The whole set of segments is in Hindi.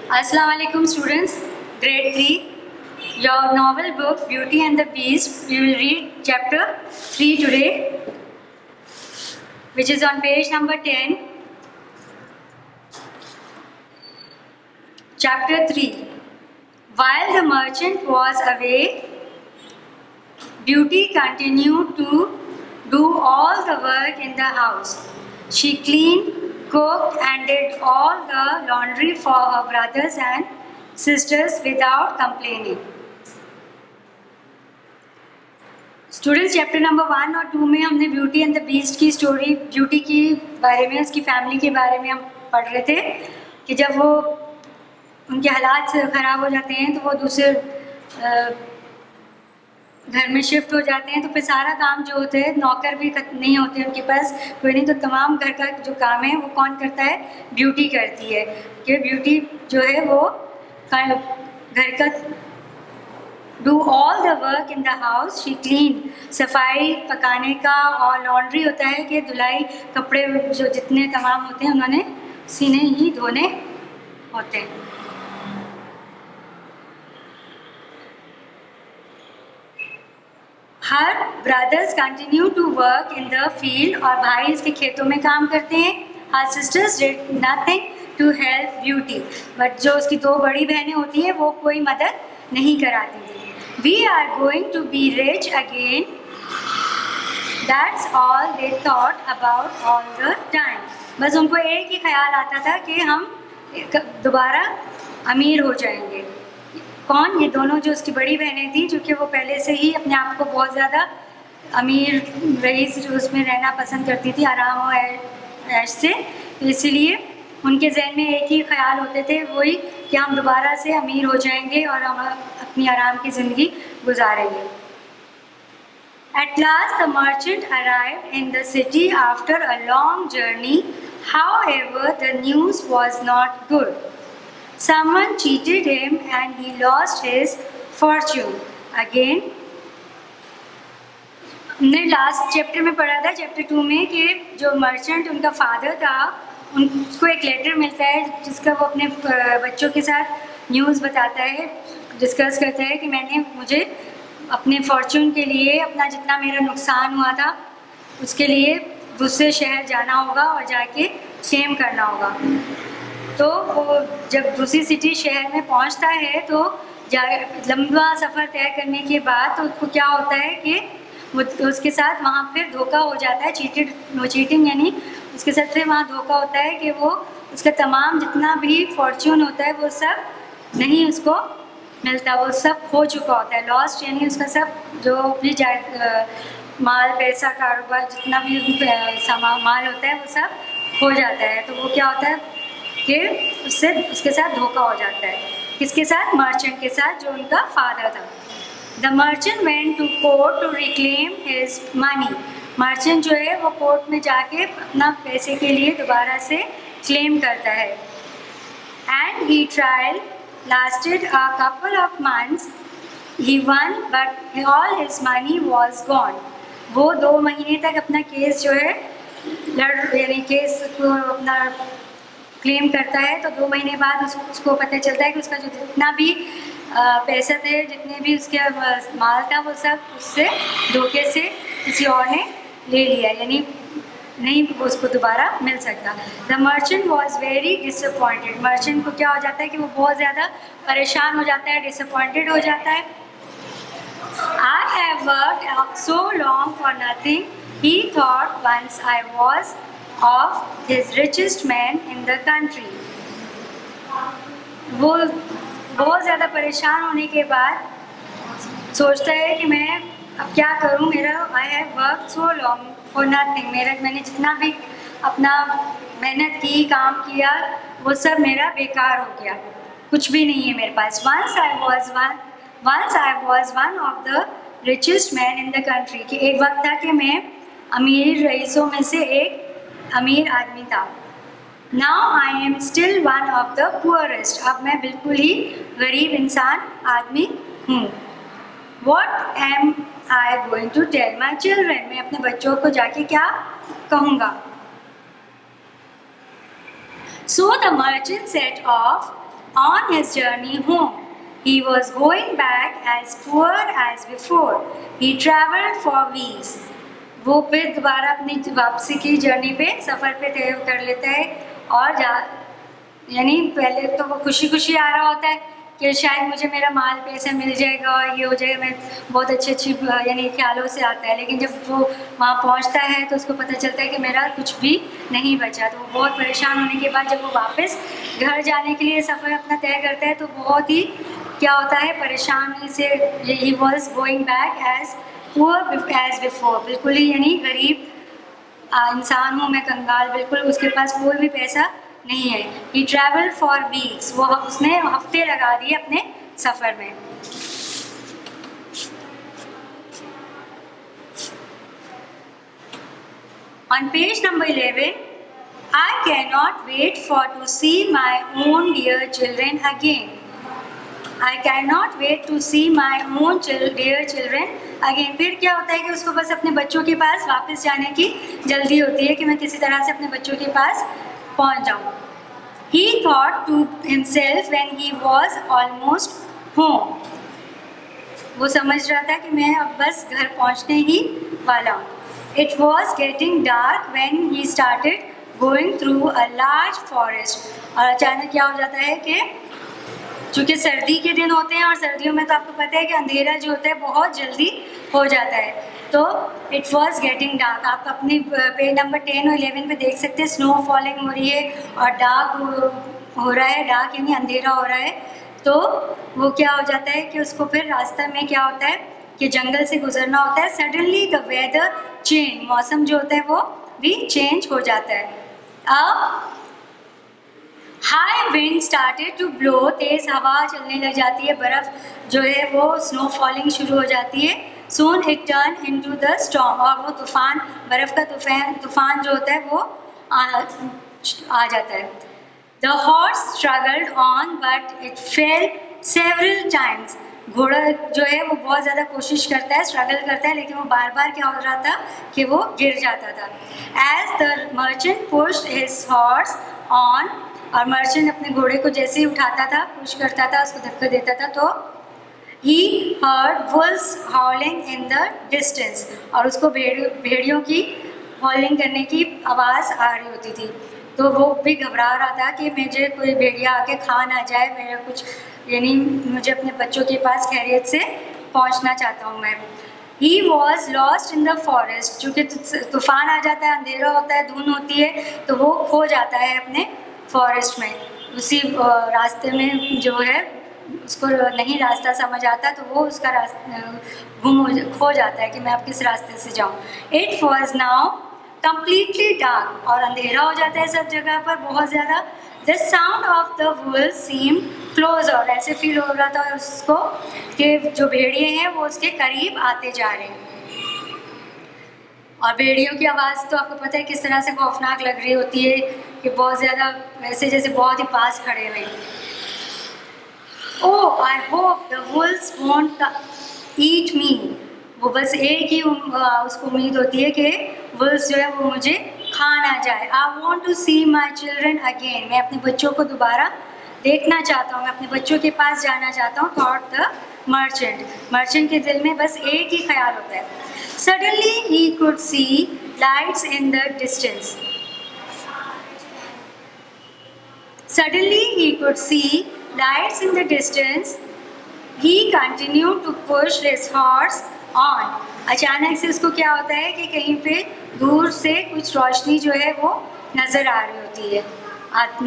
Assalamu alaikum students, grade 3, your novel book Beauty and the Beast. We will read chapter 3 today, which is on page number 10. Chapter 3. While the merchant was away, Beauty continued to do all the work in the house. She cleaned, cooked and did all the laundry for her brothers and sisters without complaining. Students chapter number 1 और 2 में हमने ब्यूटी एंड द बीस्ट की स्टोरी, ब्यूटी की बारे में, उसकी फैमिली के बारे में हम पढ़ रहे थे कि जब वो उनके हालात ख़राब हो जाते हैं तो वो दूसरे घर में शिफ्ट हो जाते हैं, तो फिर सारा काम जो होता है, नौकर भी नहीं होते उनके पास कोई नहीं, तो तमाम घर का जो काम है वो कौन करता है? ब्यूटी करती है। कि ब्यूटी जो है वो घर का do all the work in the house. She clean, सफाई, पकाने का, और लॉन्ड्री होता है कि धुलाई, कपड़े जो जितने तमाम होते हैं उन्होंने सीने ही धोने होते हैं। Her brothers continue to work in the field, और भाई इसके खेतों में काम करते हैं। Her sisters did nothing to help Beauty, but जो उसकी 2 बड़ी बहनें होती हैं वो कोई मदद नहीं कराती थी। We are going to be rich again, that's all they thought about all the time. बस उनको एक ही ख्याल आता था कि हम दोबारा अमीर हो जाएंगे। कौन? ये दोनों जो उसकी बड़ी बहनें थी, जो कि वो पहले से ही अपने आप को बहुत ज़्यादा अमीर रईस जो उसमें रहना पसंद करती थी, आराम और ऐश से, तो इसीलिए उनके जहन में एक ही ख्याल होते थे, वही कि हम दोबारा से अमीर हो जाएंगे और हम अपनी आराम की ज़िंदगी गुजारेंगे। At last the merchant arrived in the city after a long journey. However, the news was not good. Someone cheated him and he lost his fortune. Again, हमने लास्ट चैप्टर में पढ़ा था, चैप्टर 2 में, कि जो मर्चेंट उनका फादर था, उनको एक लेटर मिलता है जिसका वो अपने बच्चों के साथ न्यूज़ बताता है, डिस्कस करता है कि मुझे अपने फॉर्चून के लिए, अपना जितना मेरा नुकसान हुआ था उसके लिए दूसरे शहर जाना होगा और जाके क्लेम करना होगा। तो वो जब दूसरी सिटी शहर में पहुंचता है तो लंबा सफ़र तय करने के बाद तो उसको क्या होता है कि वो उसके साथ वहाँ फिर धोखा हो जाता है। चीटिंग यानी उसके साथ फिर वहाँ धोखा होता है कि वो उसका तमाम जितना भी फॉर्च्यून होता है वो सब नहीं उसको मिलता, वो सब खो चुका होता है। लॉस्ट यानी उसका सब जो भी माल, पैसा, कारोबार, जितना भी सामान माल होता है वो सब खो जाता है। तो वो क्या होता है कि उसके साथ धोखा हो जाता है। किसके साथ? मर्चेंट के साथ, जो उनका फादर था। The merchant went to court to reclaim his money. Merchant जो है वो कोर्ट में जाके अपना पैसे के लिए दोबारा से क्लेम करता है। And he trial lasted a couple of months. He one but all his money was gone. वो 2 महीने तक अपना केस जो है यानी केस को अपना क्लेम करता है, तो 2 महीने बाद उसको पता चलता है कि उसका जो जितना भी पैसा थे, जितने भी उसके माल था, वो सब उससे धोखे से किसी और ने ले लिया, यानी नहीं उसको दोबारा मिल सकता। The merchant was very disappointed. Merchant को क्या हो जाता है कि वो बहुत ज़्यादा परेशान हो जाता है, डिसअपॉइंटेड हो जाता है। I have worked so long for nothing. He thought once I was of his richest man in the country. वो बहुत ज़्यादा परेशान होने के बाद सोचता है कि मैं अब क्या करूं, मेरा I have worked so long for nothing. मैंने जितना भी अपना मेहनत की, काम किया, वो सब मेरा बेकार हो गया, कुछ भी नहीं है मेरे पास। Once I was one of the richest man in the country. कि एक वक्त था कि मैं अमीर रईसों में से एक अमीर आदमी था। Now I am still one of the poorest. अब मैं बिल्कुल ही गरीब इंसान आदमी हूँ। What am I going to tell my children? मैं अपने बच्चों को जाके क्या कहूँगा? So the merchant set off On his journey home, he was going back as poor as before. He traveled for weeks. वो फिर दोबारा अपनी वापसी की जर्नी पे सफ़र पे तय कर लेता है और यानी पहले तो वो खुशी खुशी आ रहा होता है कि शायद मुझे मेरा माल पैसा मिल जाएगा और ये हो जाएगा, मैं बहुत अच्छी यानी ख्यालों से आता है। लेकिन जब वो वहाँ पहुँचता है तो उसको पता चलता है कि मेरा कुछ भी नहीं बचा। तो वो बहुत परेशान होने के बाद जब वो वापस घर जाने के लिए सफ़र अपना तय करता है तो बहुत ही क्या होता है, परेशानी से। He was going back as poor as before, बिल्कुल ही यानी गरीब इंसान हूँ मैं, कंगाल, बिल्कुल उसके पास कोई भी पैसा नहीं है। ही ट्रैवल फॉर वीक्स, वो उसने हफ्ते लगा दिए अपने सफ़र में। On page number 11, I cannot wait for to see my own dear children again. I cannot wait to see my own dear children again. फिर क्या होता है कि उसको बस अपने बच्चों के पास वापस जाने की जल्दी होती है कि मैं किसी तरह से अपने बच्चों के पास पहुंच जाऊं। He thought to himself when he was almost home. वो समझ रहा था कि मैं अब बस घर पहुंचने ही वाला हूँ। It was getting dark when he started going through a large forest. और अचानक क्या हो जाता है कि चूँकि सर्दी के दिन होते हैं और सर्दियों में तो आपको पता है कि अंधेरा जो होता है बहुत जल्दी हो जाता है। तो इट वॉज गेटिंग डार्क, आप अपनी पेज नंबर 10 और 11 पे देख सकते हैं। स्नो फॉलिंग हो रही है और डार्क हो रहा है, डार्क यानी अंधेरा हो रहा है। तो वो क्या हो जाता है कि उसको फिर रास्ते में क्या होता है कि जंगल से गुजरना होता है। सडनली द वेदर चेंज, मौसम जो होता है वो भी चेंज हो जाता है। अब high wind started to blow, तेज़ हवा चलने लग जाती है, बर्फ़ जो है वो स्नो फॉलिंग शुरू हो जाती है। Soon it turn into the storm, और वो तूफ़ान, बर्फ़ का तूफ़ान जो होता है वो आ जाता है। The horse struggled on but it fail several times, घोड़ा जो है वो बहुत ज़्यादा कोशिश करता है, स्ट्रगल करता है, लेकिन वो बार बार क्या हो रहा था कि वो गिर जाता था। As the merchant pushed his horse on, और मर्चेंट अपने घोड़े को जैसे ही उठाता था, पुश करता था, उसको धक्का देता था, तो he heard wolves howling in the distance, और उसको भेड़ियों की हॉलिंग करने की आवाज़ आ रही होती थी। तो वो भी घबरा रहा था कि मुझे कोई भेड़िया आके खा ना जाए, मेरा कुछ यानी मुझे अपने बच्चों के पास खैरियत से पहुंचना चाहता हूं मैं। He was lost in the forest, चूँकि तूफ़ान आ जाता है, अंधेरा होता है, धुंध होती है, तो वो खो जाता है अपने फॉरेस्ट में। उसी रास्ते में जो है उसको नहीं रास्ता समझ आता, तो वो उसका रास्ता खो जाता है कि मैं अब किस रास्ते से जाऊँ। It was now completely dark, और अंधेरा हो जाता है सब जगह पर बहुत ज़्यादा। The sound of the wolf seem close, और ऐसे फील हो रहा था उसको कि जो भेड़िए हैं वो उसके करीब आते जा रहे हैं। और भेड़ियों की आवाज़ तो आपको पता है किस तरह से खौफनाक लग रही होती है कि बहुत ज़्यादा वैसे जैसे बहुत ही पास खड़े हुए। Oh I hope the wolves won't eat me, वो बस एक ही उसको उम्मीद होती है कि वुल्व्स जो है वो मुझे खा ना जाए। I want to see my children again, मैं अपने बच्चों को दोबारा देखना चाहता हूँ, मैं अपने बच्चों के पास जाना चाहता हूँ। थॉट द मर्चेंट के दिल में बस एक ही ख्याल होता है। Suddenly he could see lights in the distance, suddenly he could see lights in the distance, he continue to push his horse on. अचानक से उसको क्या होता है कि कहीं पे दूर से कुछ रोशनी जो है वो नज़र आ रही होती है,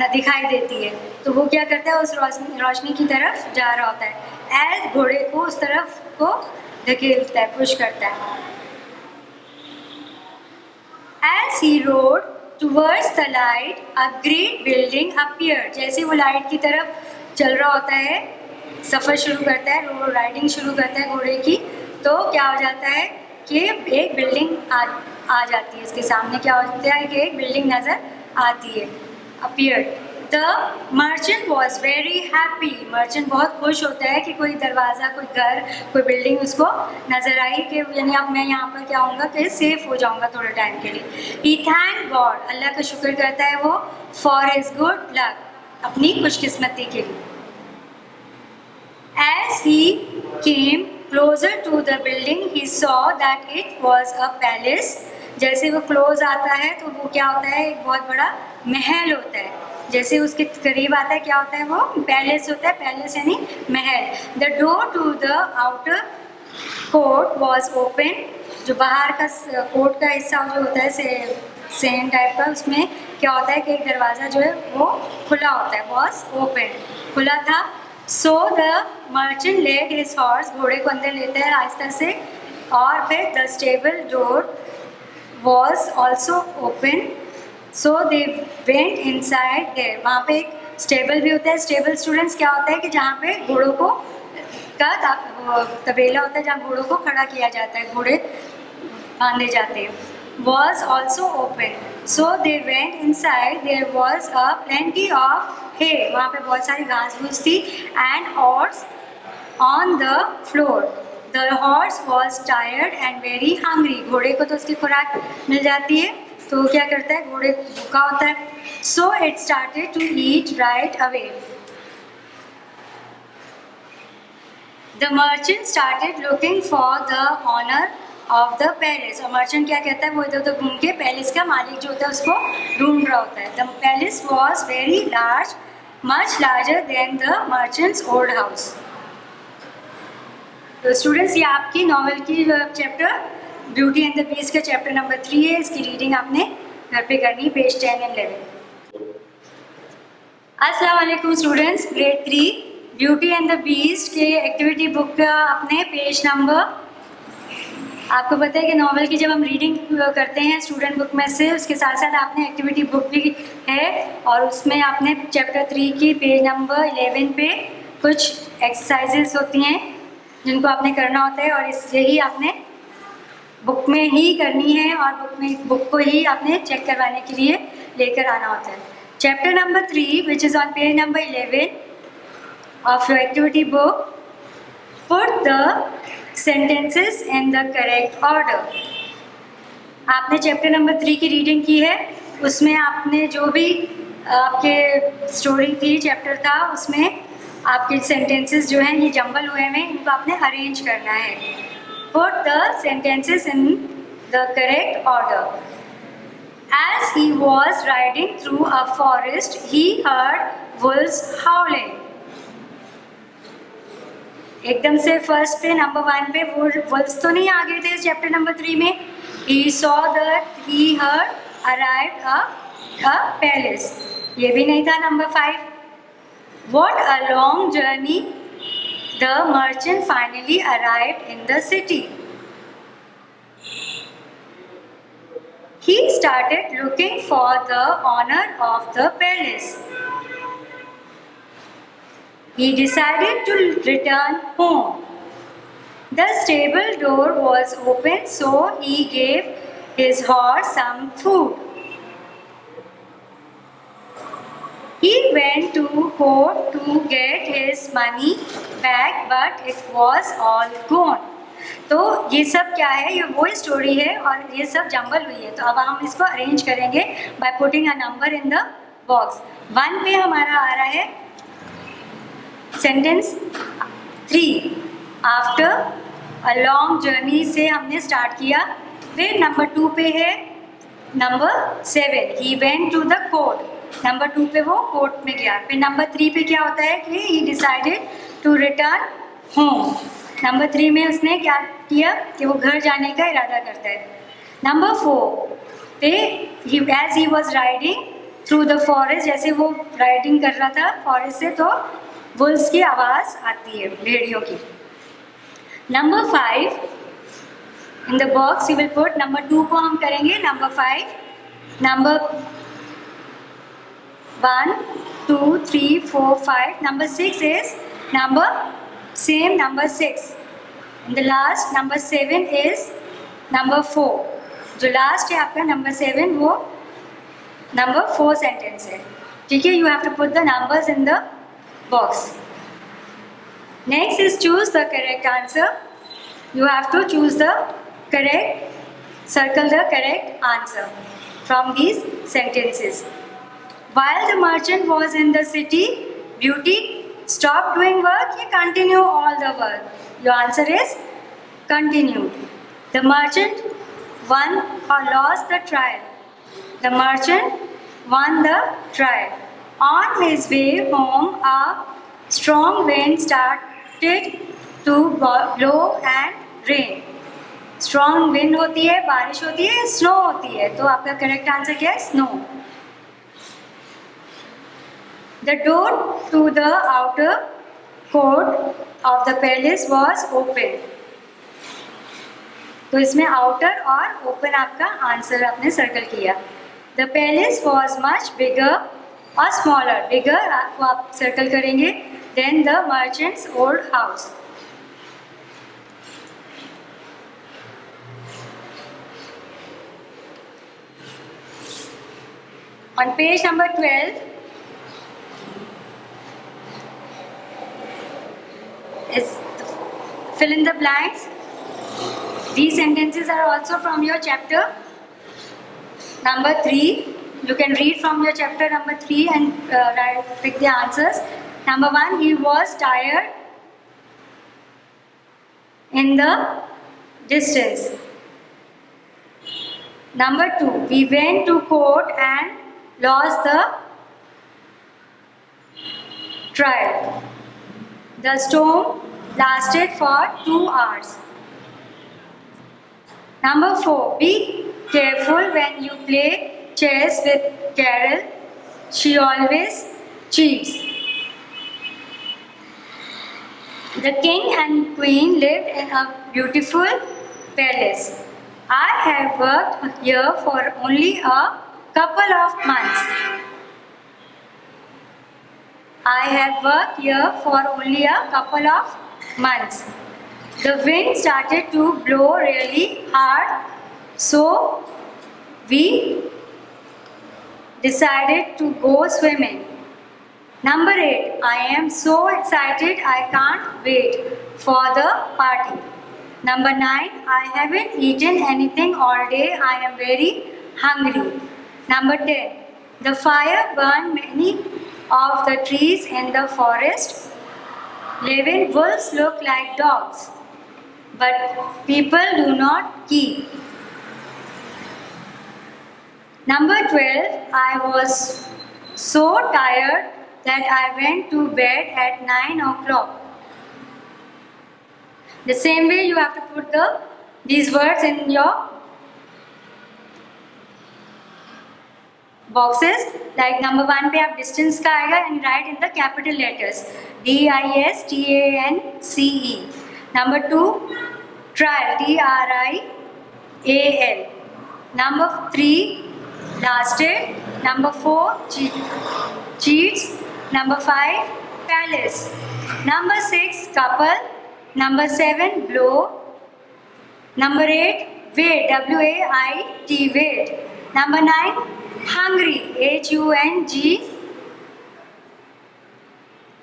दिखाई देती है, तो वो क्या करता है उस रोशनी की तरफ जा रहा होता है। एज घोड़े को उस तरफ को धकेलता है, पुश करता है। As he rode towards the light a great building appeared, जैसे वो लाइट की तरफ चल रहा होता है, सफ़र शुरू करता है, रोड राइडिंग शुरू करता है घोड़े की, तो क्या हो जाता है कि एक बिल्डिंग आ जाती है इसके सामने। क्या होता है कि एक बिल्डिंग नज़र आती है, appeared. The merchant was very happy, merchant बहुत खुश होता है कि कोई दरवाज़ा, कोई घर, कोई बिल्डिंग उसको नज़र आई कि यानी अब मैं यहाँ पर क्या होऊंगा कि सेफ़ हो जाऊँगा थोड़े टाइम के लिए। ही थैंक गॉड, अल्लाह का शुक्र करता है वो, फॉर हिज गुड लक, अपनी खुशकिस्मती के लिए। As he came closer to the building, he saw that it was a palace. जैसे वो क्लोज आता है तो वो क्या होता है, एक बहुत बड़ा महल होता है. जैसे उसके करीब आता है क्या होता है, वो पैलेस होता है. पैलेस यानी महल. The door to the outer court was open. जो बाहर का कोर्ट का हिस्सा जो होता है सेम टाइप का, उसमें क्या होता है कि एक दरवाज़ा जो है वो खुला होता है. वॉज ओपन, खुला था. So the merchant led his horse. घोड़े को अंदर लेते हैं आहिस्ता से. और फिर the stable door was also open, so they went inside there. वहाँ पे एक स्टेबल भी होता है. स्टेबल स्टूडेंट्स क्या होता है कि जहाँ पे घोड़ों को का तबेला होता है, जहाँ घोड़ों को खड़ा किया जाता है, घोड़े बांधे जाते हैं. Was also open, so they went inside. There was a plenty of hay. वहाँ पे बहुत सारी घास फूस थी. And oats on the floor. The horse was tired and very hungry. घोड़े को तो उसकी खुराक मिल जाती है, तो वो क्या करता है, घोड़े भूखा होता है. So it started to eat right away. The merchant started looking for the owner of the palace. और मर्चेंट क्या कहता है, वो इधर उधर घूम के पैलेस का मालिक जो होता है उसको ढूंढ रहा होता है. The palace was very large, much larger than the merchant's old house. तो स्टूडेंट्स, ये आपकी नॉवेल की chapter beauty and the beast का चैप्टर नंबर 3 है. इसकी रीडिंग आपने घर पे करनी, पेज 10 and 11. अस्सलाम वालेकुम students. Grade 3 beauty and the beast के एक्टिविटी बुक का आपने पेज नंबर, आपको पता है कि नॉवेल की जब हम रीडिंग करते हैं स्टूडेंट बुक में से, उसके साथ साथ आपने एक्टिविटी बुक भी है, और उसमें आपने चैप्टर 3 की पेज नंबर 11 पे कुछ एक्सरसाइजेस होती हैं जिनको आपने करना होता है, और यही आपने बुक में ही करनी है, और बुक को ही आपने चेक करवाने के लिए लेकर आना होता है. Chapter number 3 which is on page number 11 of your activity book. Put the sentences in the correct order. आपने चैप्टर नंबर 3 की रीडिंग की है, उसमें आपने जो भी आपके स्टोरी थी, चैप्टर था, उसमें आपके सेंटेंसेस जो हैं ये जंबल हुए हैं, इनको आपने अरेंज करना है. Put the sentences in the correct order. As he was riding through a forest, he heard wolves howling. एकदम से फर्स्ट पे नंबर 1 पे wolves तो नहीं आ गए थे इस चैप्टर नंबर 3 में. He saw that he heard arrived a palace. ये भी नहीं था number 5. What a long journey. The merchant finally arrived in the city. He started looking for the owner of the palace. He decided to return home. The stable door was open, so he gave his horse some food. He went to court to get his money back, but it was all gone. तो ये सब क्या है, ये वो स्टोरी है और ये सब जंगल हुई है. तो अब हम इसको अरेंज करेंगे by putting a number in the box. 1 पे हमारा आ रहा है sentence 3. After a long journey से हमने स्टार्ट किया. फिर नंबर 2 पे है number 7, he went to the court. Number 2 पे वो कोर्ट में गया. फिर नंबर 3 पे क्या होता है कि he decided to return home. Number 3 में उसने क्या किया कि वो घर जाने का इरादा करता है. नंबर 4 पे as he was riding through the forest, जैसे वो राइडिंग कर रहा था फॉरेस्ट से, तो वुल्व्स की आवाज़ आती है, भेड़ियों की. Number 5 in the box you will put. Number 2 को हम करेंगे number 5. Number 1 2 3 4 5. Number 6 is number 6. And the last number 7 is number 4. जो लास्ट है आपका नंबर 7 वो नंबर 4 सेंटेंस है. ठीक है, you have to put the numbers in the box. Next is choose the correct answer. You have to choose the correct, circle the correct answer from these sentences. While the merchant was in the city, Beauty stop doing work या continue all the work? Your answer is continued. The merchant won or lost the trial? The merchant won the trial. On his way home, a strong wind started to blow and rain. Strong wind होती है, बारिश होती है, स्नो होती है, तो आपका करेक्ट आंसर क्या है? Snow. The door to the outer court of the palace was open. तो इसमें आउटर और ओपन आपका आंसर आपने सर्कल किया. The palace was much bigger or smaller. Bigger आपको आप सर्कल करेंगे than the merchant's old house. On page number 12, is fill in the blanks. These sentences are also from your chapter number 3. You can read from your chapter number 3 and pick the answers. Number 1, he was tired in the distance. Number 2, we went to court and lost the trial. The storm lasted for 2 hours. Number 4, be careful when you play chess with Carol. She always cheats. The king and queen lived in a beautiful palace. I have worked here for only a couple of months. I have worked here for only a couple of months. The wind started to blow really hard, so we decided to go swimming. Number 8, I am so excited I can't wait for the party. Number 9, I haven't eaten anything all day. I am very hungry. Number 10, the fire burned many of the trees in the forest. 11, wolves look like dogs, but people do not keep. Number 12, I was so tired that I went to bed at 9 o'clock. The same way you have to put these words in your boxes. Like number 1 पे आप distance का आएगा and write in the capital letters DISTANCE. Number 2, trial, TRIAL. Number 3, lasted. Number 4, cheats. Number 5, palace. Number 6, couple. Number 7, blow. Number 8, wait, WAIT, wait. Number 9, hungry,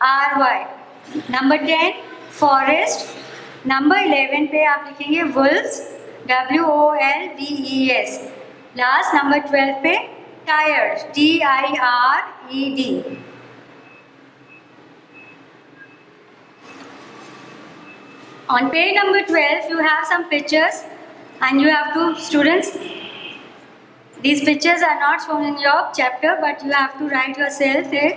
HUNGRY. Number 10, forest. Number 11 पे आप लिखेंगे wolves, WOLVES. Last number 12 पे tired, TIRED. On page number 12, you have some pictures, and you have to, students, these pictures are not shown in your chapter, but you have to write yourself that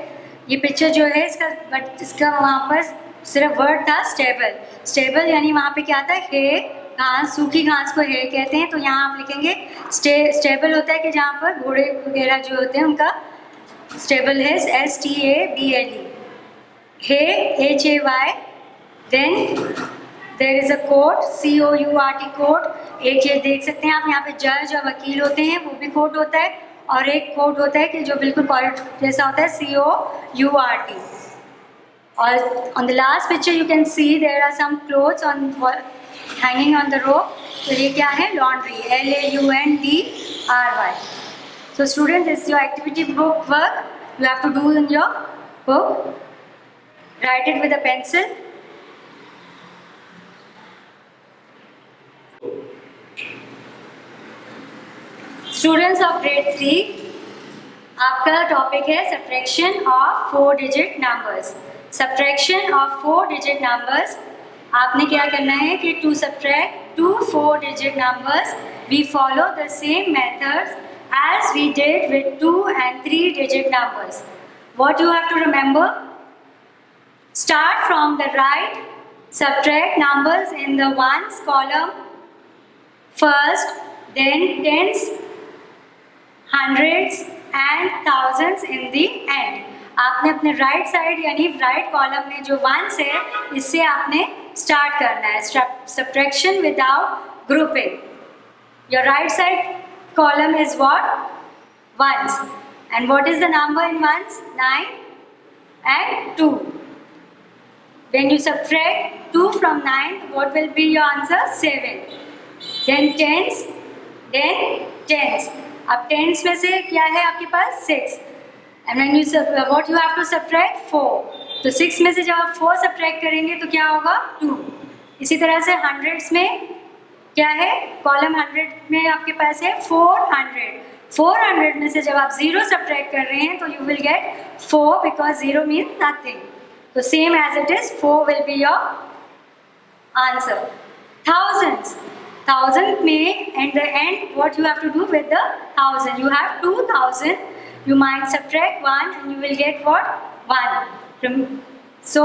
ये पिक्चर जो है इसका वहाँ पर सिर्फ वर्ड था स्टेबल. स्टेबल यानी वहाँ पे क्या था, है घास, सूखी घास को है कहते हैं. तो यहाँ आप लिखेंगे स्टेबल होता है कि जहाँ पर घोड़े वगैरह जो होते हैं उनका स्टेबल है, STABLE. है HAY. Then there is a court, COURT court. एक ये देख सकते हैं आप यहाँ पे जज और वकील होते हैं, वो भी कोर्ट होता है. और एक कोर्ट होता है कि जो बिल्कुल कोर्ट जैसा होता है, COURT. और on the last picture you can see there are some clothes on hanging on the rope. तो ये क्या है, laundry, LAUNDRY. So students, this is your activity book work. You have to do in your book. Write it with a pencil. Students of grade 3, आपका टॉपिक है subtraction of 4 digit numbers. Subtraction of 4 digit numbers, आपने क्या करना है कि to subtract 2 4 digit numbers we follow the same methods as we did with 2 and 3 digit numbers. What you have to remember? Start from the right, subtract numbers in the ones column first, then tens, hundreds and thousands in the end. आपने अपने राइट साइड यानी राइट कॉलम में जो वंस है इससे आपने स्टार्ट करना है. Subtraction without grouping. Your right side column is what? Ones. And what is the number in ones? 9 and 2. When you subtract 2 from 9, what will be your answer? 7. Then tens, then tens. अब tens में से क्या है आपके पास? 6. And when you what you have to subtract? 4. तो 6 में से जब आप 4 subtract करेंगे तो क्या होगा? 2. इसी तरह से hundreds में क्या है? कॉलम 100 में आपके पास है 400. 400 में से जब आप 0 सब्ट्रैक्ट कर रहे हैं तो you will get 4 because 0 mean nothing. तो same as it is 4 will be your answer. Thousands. Thousand में at the end what you have to do with the thousand? You have 2000. You might subtract 1 and you will get what? 1. So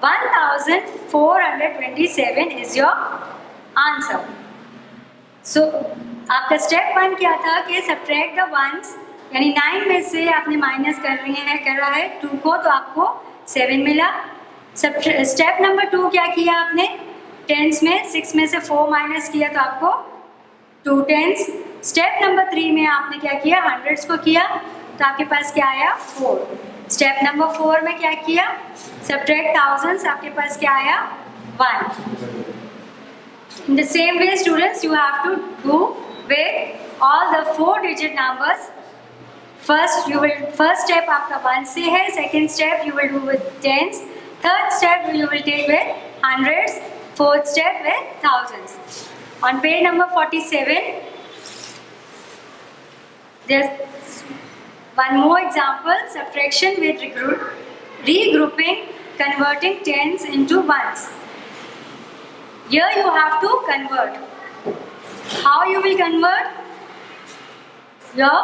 1427 is your answer. So आपका स्टेप 1 क्या था कि सब्ट्रैक्ट द वंस, यानी 9 में से आपने माइनस कर रहा है 2 को, तो आपको 7 मिला. स्टेप नंबर 2 क्या किया आपने? टेंस में 6 में से 4 माइनस किया तो आपको 2 टेंस. स्टेप नंबर 3 में आपने क्या किया? हंड्रेड्स को किया तो आपके पास क्या आया? 4. स्टेप नंबर 4 में क्या किया? सब्ट्रैक्ट थाउजेंड्स, आपके पास क्या आया? 1. In the same way, students, you have to do with all the 4 digit numbers. First step आपका 1 से है. Second step you will do with tens. Third step you will take with hundreds. Fourth step with thousands. On page number 47, there's one more example: subtraction with regrouping, converting tens into ones. Here you have to convert. How you will convert? Your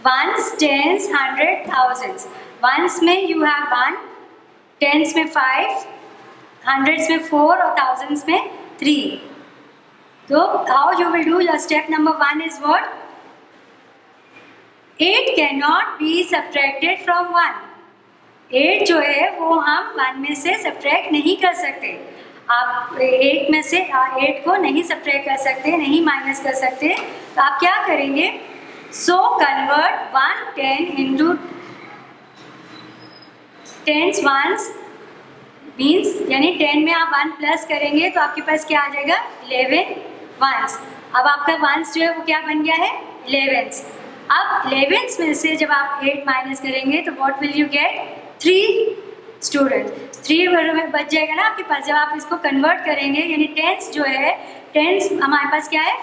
ones, tens, hundred, thousands. Ones में you have 1, tens में 5, hundreds में 4 और thousands में 3. So how you will do? Your step number 1 is what? 8 cannot be subtracted from 1. 8 जो है वो हम 1 में से subtract नहीं कर सकते. आप 8 में से 8 को नहीं सब्ट्रैक्ट कर सकते, नहीं माइनस कर सकते. तो आप क्या करेंगे? So convert 1 10 into tens ones means, यानी 10 में आप 1 प्लस करेंगे तो आपके पास क्या आ जाएगा? 11 वंस. अब आपका वंस जो है वो क्या बन गया है? 11s. अब 11s में से जब आप 8 माइनस करेंगे तो what will you get? 3 student. 3 बच जाएगा ना आपके पास जब आप इसको कन्वर्ट करेंगे. यानी टेंस जो है, टेंस हमारे पास क्या है?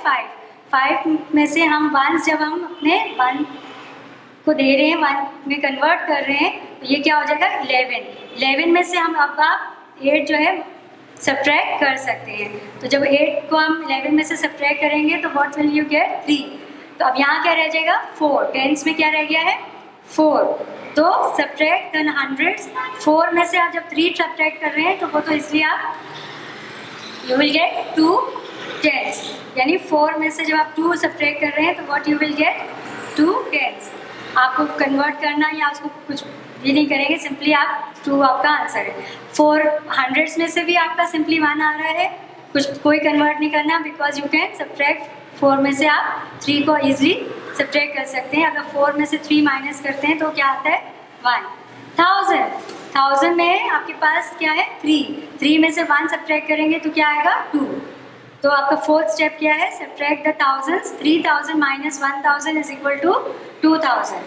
5 में से हम वंस जब हम अपने 1 को दे रहे हैं, 1 में कन्वर्ट कर रहे हैं तो ये क्या हो जाएगा? 11 में से हम अब आप 8 जो है सब्ट्रैक्ट कर सकते हैं. तो जब 8 को हम 11 में से सब्ट्रैक्ट करेंगे तो व्हाट विल यू गेट? 3. तो अब यहाँ क्या रह जाएगा? 4. टेंस में क्या रह गया है? 4. तो सब्ट्रैक्ट देन हंड्रेड्स. 4 में से आप जब 3 सब्ट्रैक्ट कर रहे हैं तो वो तो इसलिए आप यू विल गेट 2 टेंस. यानी 4 में से जब आप 2 सब्ट्रैक्ट कर रहे हैं तो what you will get? 2 tens. आपको कन्वर्ट करना या उसको कुछ भी नहीं करेंगे, सिंपली आप 2 आपका आंसर है. 4 हंड्रेड्स में से भी आपका सिंपली 1 आ रहा है, कोई कन्वर्ट नहीं करना बिकॉज यू कैन सब्ट्रैक्ट. 4 में से आप 3 को ईजिली सब्ट्रैक्ट कर सकते हैं. अगर 4 में से 3 माइनस करते हैं तो क्या आता है? 1. 1000 में आपके पास क्या है? 3 में से 1 सब्ट्रैक्ट करेंगे तो क्या आएगा? 2. तो आपका फोर्थ स्टेप क्या है? Subtract the thousands. 3000 minus 1000 is equal to 2000.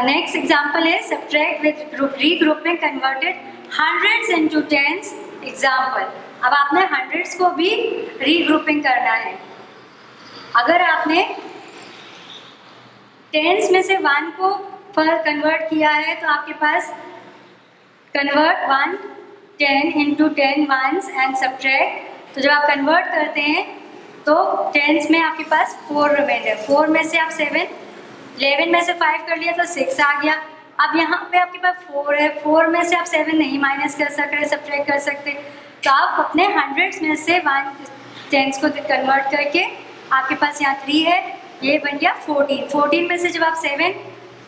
Next example is subtract with regrouping converted hundreds into tens. Example, अब आपने hundreds को भी regrouping करना है. अगर आपने टेंस में से 1 को कन्वर्ट किया है तो आपके पास convert 1 10 into 10 ones and subtract. तो जब आप कन्वर्ट करते हैं तो टेंस में आपके पास 4 रिमाइंडर, 4 में से आप 7, 11 में से 5 कर लिया तो 6 आ गया। अब यहाँ पे आपके पास 4 है, 4 में से आप 7 नहीं माइनस कर सकते, सब्ट्रैक्ट कर सकते, तो आप अपने हंड्रेड्स में से 1 टेंस को कन्वर्ट करके आपके पास यहाँ 3 है, ये बन गया 14। 14 में से जब आप 7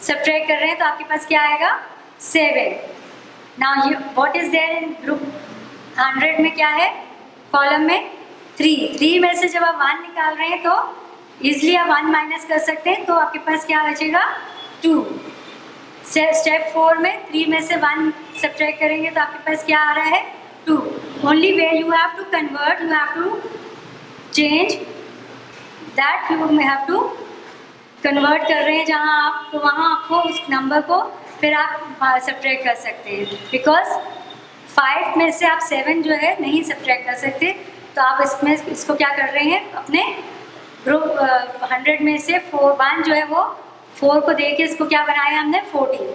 सब्ट्रैक्ट कर रहे हैं तो आपके पास क्या आएगा 7। Now what is there in group 100 में क्या है, कॉलम में 3। 3 में से जब आप 1 निकाल रहे हैं तो इजिली आप 1 माइनस कर सकते हैं, तो आपके पास क्या बचेगा 2। स्टेप 4 में 3 में से 1 सब्ट्रैक्ट करेंगे तो आपके पास क्या आ रहा है 2। Only way you have to convert, you have to change that, you have to convert कर रहे हैं जहाँ आप, तो वहाँ आपको उस नंबर को फिर आप सब्ट्रैक्ट कर सकते हैं। बिकॉज 5 में से आप 7 जो है नहीं सब्ट्रैक्ट कर सकते, तो आप इसको क्या कर रहे हैं, अपने ग्रुप 100 में से 1 जो है वो 4 को दे के इसको क्या बनाया हमने 14।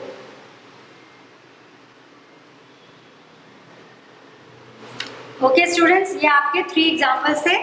ओके स्टूडेंट्स, ये आपके 3 एग्जाम्पल्स थे।